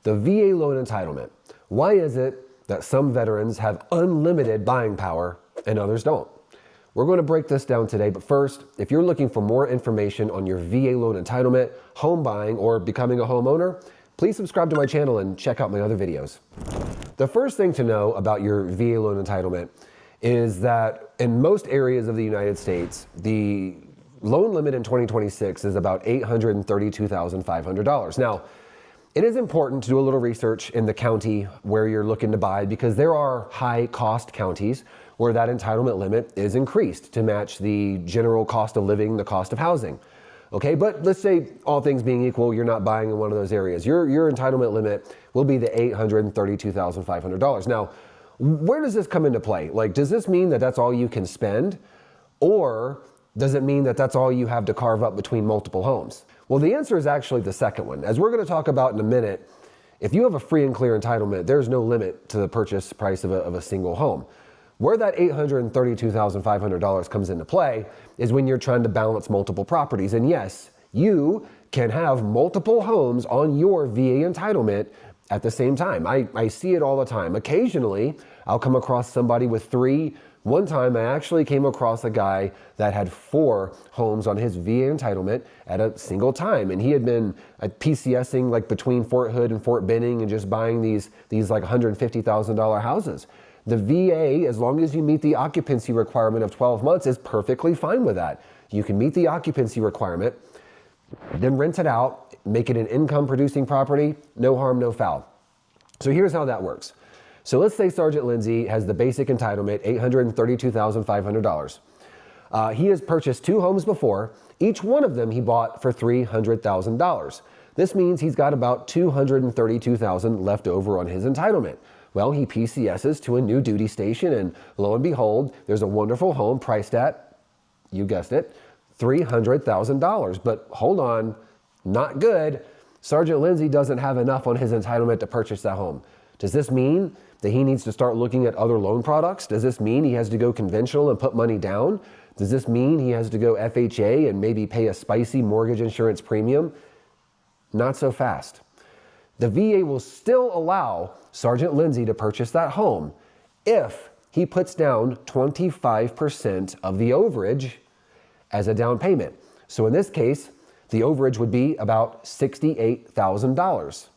The VA loan entitlement. Why is it that some veterans have unlimited buying power and others don't? We're going to break this down today, but first, if you're looking for more information on your VA loan entitlement, home buying, or becoming a homeowner, please subscribe to my channel and check out my other videos. The first thing to know about your VA loan entitlement is that in most areas of the United States, the loan limit in 2026 is about $832,500. Now, it is important to do a little research in the county where you're looking to buy because there are high cost counties where that entitlement limit is increased to match the general cost of living, the cost of housing. Okay, but let's say all things being equal, you're not buying in one of those areas. Your entitlement limit will be the $832,500. Now, where does this come into play? Like, does this mean that that's all you can spend? Or does it mean that that's all you have to carve up between multiple homes? Well, the answer is actually the second one. As we're going to talk about in a minute, if you have a free and clear entitlement, there's no limit to the purchase price of a single home. Where that $832,500 comes into play is when you're trying to balance multiple properties. And yes, you can have multiple homes on your VA entitlement at the same time. I see it all the time. Occasionally, I'll come across somebody with three. One time, I actually came across a guy that had 4 homes on his VA entitlement at a single time. And he had been PCSing like between Fort Hood and Fort Benning and just buying these like $150,000 houses. The VA, as long as you meet the occupancy requirement of 12 months, is perfectly fine with that. You can meet the occupancy requirement, then rent it out, make it an income producing property, no harm, no foul. So here's how that works. So let's say Sergeant Lindsay has the basic entitlement, $832,500. He has purchased 2 homes before. Each one of them he bought for $300,000. This means he's got about $232,000 left over on his entitlement. Well, he PCSs to a new duty station, and lo and behold, there's a wonderful home priced at, you guessed it, $300,000. But hold on, not good. Sergeant Lindsay doesn't have enough on his entitlement to purchase that home. Does this mean that he needs to start looking at other loan products? Does this mean he has to go conventional and put money down? Does this mean he has to go FHA and maybe pay a spicy mortgage insurance premium? Not so fast. The VA will still allow Sergeant Lindsay to purchase that home if he puts down 25% of the overage as a down payment. So in this case, the overage would be about $68,000.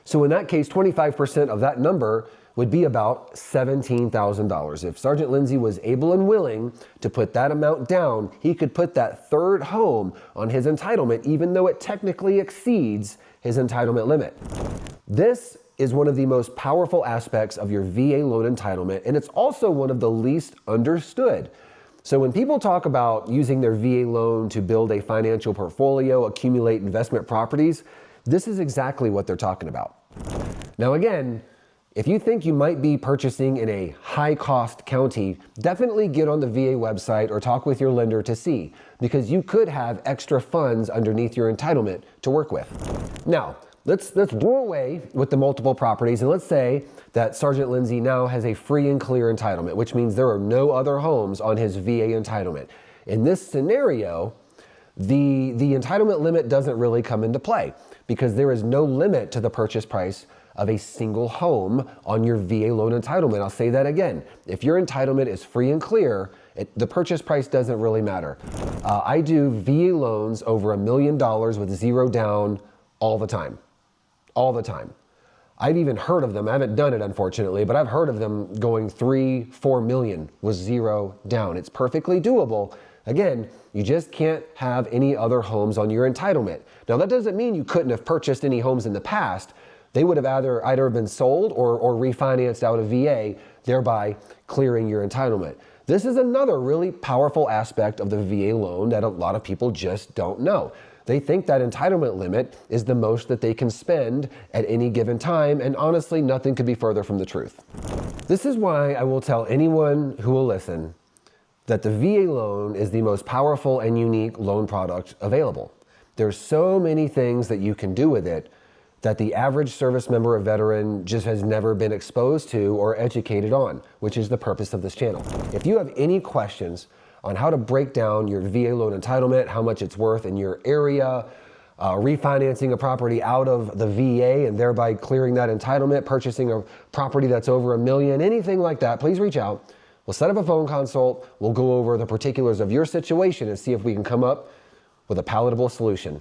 So in that case, 25% of that number would be about $17,000. If Sergeant Lindsay was able and willing to put that amount down, he could put that third home on his entitlement, even though it technically exceeds his entitlement limit. This is one of the most powerful aspects of your VA loan entitlement, and it's also one of the least understood. So when people talk about using their VA loan to build a financial portfolio, accumulate investment properties, this is exactly what they're talking about. Now again, if you think you might be purchasing in a high-cost county, definitely get on the VA website or talk with your lender to see, because you could have extra funds underneath your entitlement to work with. Now, let's do away with the multiple properties, and let's say that Sergeant Lindsay now has a free and clear entitlement, which means there are no other homes on his VA entitlement. In this scenario, the entitlement limit doesn't really come into play because there is no limit to the purchase price of a single home on your VA loan entitlement. I'll say that again. If your entitlement is free and clear, the purchase price doesn't really matter. I do VA loans over $1 million with 0 down all the time. All the time. I've even heard of them. I haven't done it, unfortunately, but I've heard of them going 3-4 million with 0 down. It's perfectly doable. Again, you just can't have any other homes on your entitlement. Now, that doesn't mean you couldn't have purchased any homes in the past. They would have either been sold or refinanced out of VA, thereby clearing your entitlement. This is another really powerful aspect of the VA loan that a lot of people just don't know. They think that entitlement limit is the most that they can spend at any given time, and honestly, nothing could be further from the truth. This is why I will tell anyone who will listen that the VA loan is the most powerful and unique loan product available. There's so many things that you can do with it that the average service member or veteran just has never been exposed to or educated on, which is the purpose of this channel. If you have any questions on how to break down your VA loan entitlement, how much it's worth in your area, refinancing a property out of the VA and thereby clearing that entitlement, purchasing a property that's over $1 million, anything like that, please reach out. We'll set up a phone consult. We'll go over the particulars of your situation and see if we can come up with a palatable solution.